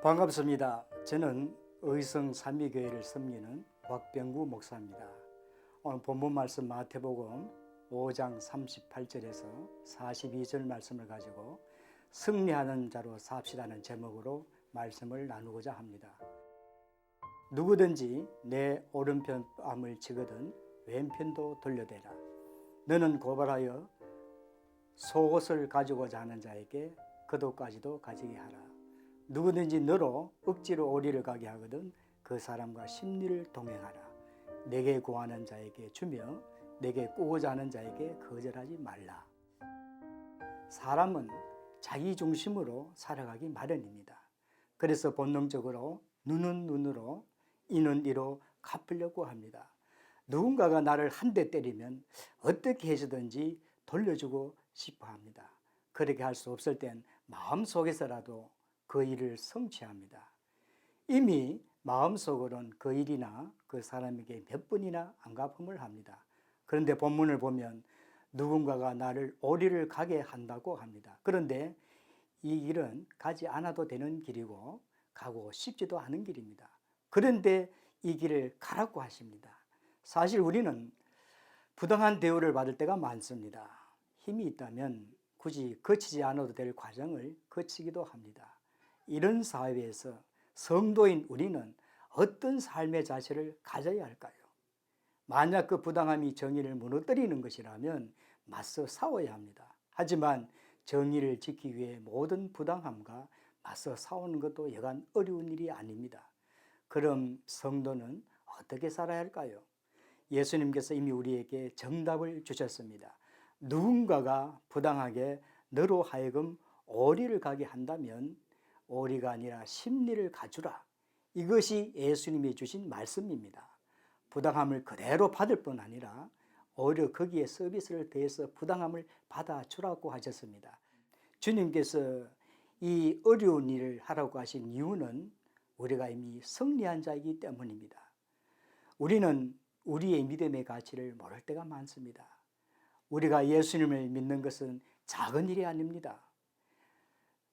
반갑습니다. 저는 의성 삼위교회를 섬기는 곽병구 목사입니다. 오늘 본문 말씀 마태복음 5장 38절에서 42절 말씀을 가지고 승리하는 자로 삽시다는 제목으로 말씀을 나누고자 합니다. 누구든지 내 오른편 뺨을 치거든 왼편도 돌려대라. 너는 고발하여 속옷을 가지고자 하는 자에게 겉옷까지도 가지게 하라. 누구든지 너로 억지로 오리를 가게 하거든 그 사람과 심리를 동행하라. 내게 구하는 자에게 주며 내게 꾸고자 하는 자에게 거절하지 말라. 사람은 자기 중심으로 살아가기 마련입니다. 그래서 본능적으로 눈은 눈으로 이는 이로 갚으려고 합니다. 누군가가 나를 한 대 때리면 어떻게 해서든지 돌려주고 싶어 합니다. 그렇게 할 수 없을 땐 마음속에서라도 그 일을 성취합니다. 이미 마음속으로는 그 일이나 그 사람에게 몇 번이나 안갚음을 합니다. 그런데 본문을 보면 누군가가 나를 오리를 가게 한다고 합니다. 그런데 이 길은 가지 않아도 되는 길이고 가고 싶지도 않은 길입니다. 그런데 이 길을 가라고 하십니다. 사실 우리는 부당한 대우를 받을 때가 많습니다. 힘이 있다면 굳이 거치지 않아도 될 과정을 거치기도 합니다. 이런 사회에서 성도인 우리는 어떤 삶의 자세를 가져야 할까요? 만약 그 부당함이 정의를 무너뜨리는 것이라면 맞서 싸워야 합니다. 하지만 정의를 지키기 위해 모든 부당함과 맞서 싸우는 것도 여간 어려운 일이 아닙니다. 그럼 성도는 어떻게 살아야 할까요? 예수님께서 이미 우리에게 정답을 주셨습니다. 누군가가 부당하게 너로 하여금 오리를 가게 한다면 오리가 아니라 심리를 가주라. 이것이 예수님이 주신 말씀입니다. 부당함을 그대로 받을 뿐 아니라 오히려 거기에 서비스를 더해서 부당함을 받아주라고 하셨습니다. 주님께서 이 어려운 일을 하라고 하신 이유는 우리가 이미 승리한 자이기 때문입니다. 우리는 우리의 믿음의 가치를 모를 때가 많습니다. 우리가 예수님을 믿는 것은 작은 일이 아닙니다.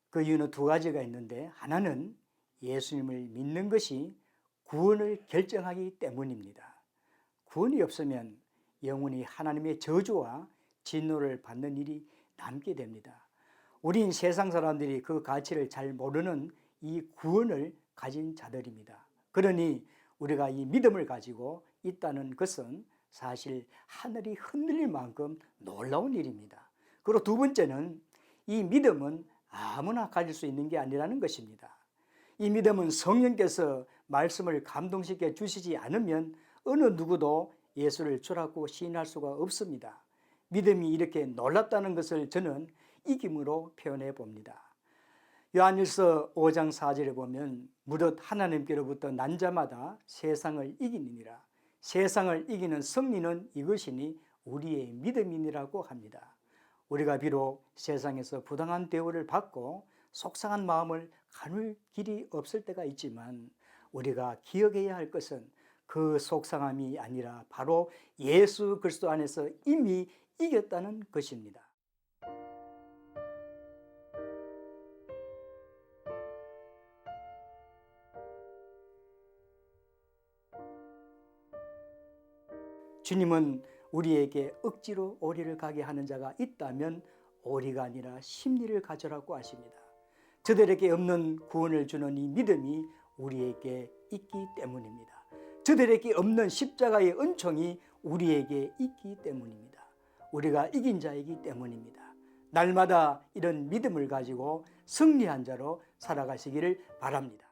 그 이유는 두 가지가 있는데, 하나는 예수님을 믿는 것이 구원을 결정하기 때문입니다. 구원이 없으면 영원히 하나님의 저주와 진노를 받는 일이 남게 됩니다. 우린 세상 사람들이 그 가치를 잘 모르는 이 구원을 가진 자들입니다. 그러니 우리가 이 믿음을 가지고 있다는 것은 사실 하늘이 흔들릴 만큼 놀라운 일입니다. 그리고 두 번째는 이 믿음은 아무나 가질 수 있는 게 아니라는 것입니다. 이 믿음은 성령께서 말씀을 감동시켜 주시지 않으면 어느 누구도 예수를 주라고 시인할 수가 없습니다. 믿음이 이렇게 놀랍다는 것을 저는 이김으로 표현해 봅니다. 요한일서 5장 4절에 보면 무릇 하나님께로부터 난 자마다 세상을 이기느니라. 세상을 이기는 승리는 이것이니 우리의 믿음이니라고 합니다. 우리가 비록 세상에서 부당한 대우를 받고 속상한 마음을 가눌 길이 없을 때가 있지만 우리가 기억해야 할 것은 그 속상함이 아니라 바로 예수 그리스도 안에서 이미 이겼다는 것입니다. 주님은 우리에게 억지로 오리를 가게 하는 자가 있다면 오리가 아니라 심리를 가져라고 하십니다. 저들에게 없는 구원을 주는 이 믿음이 우리에게 있기 때문입니다. 저들에게 없는 십자가의 은총이 우리에게 있기 때문입니다. 우리가 이긴 자이기 때문입니다. 날마다 이런 믿음을 가지고 승리한 자로 살아가시기를 바랍니다.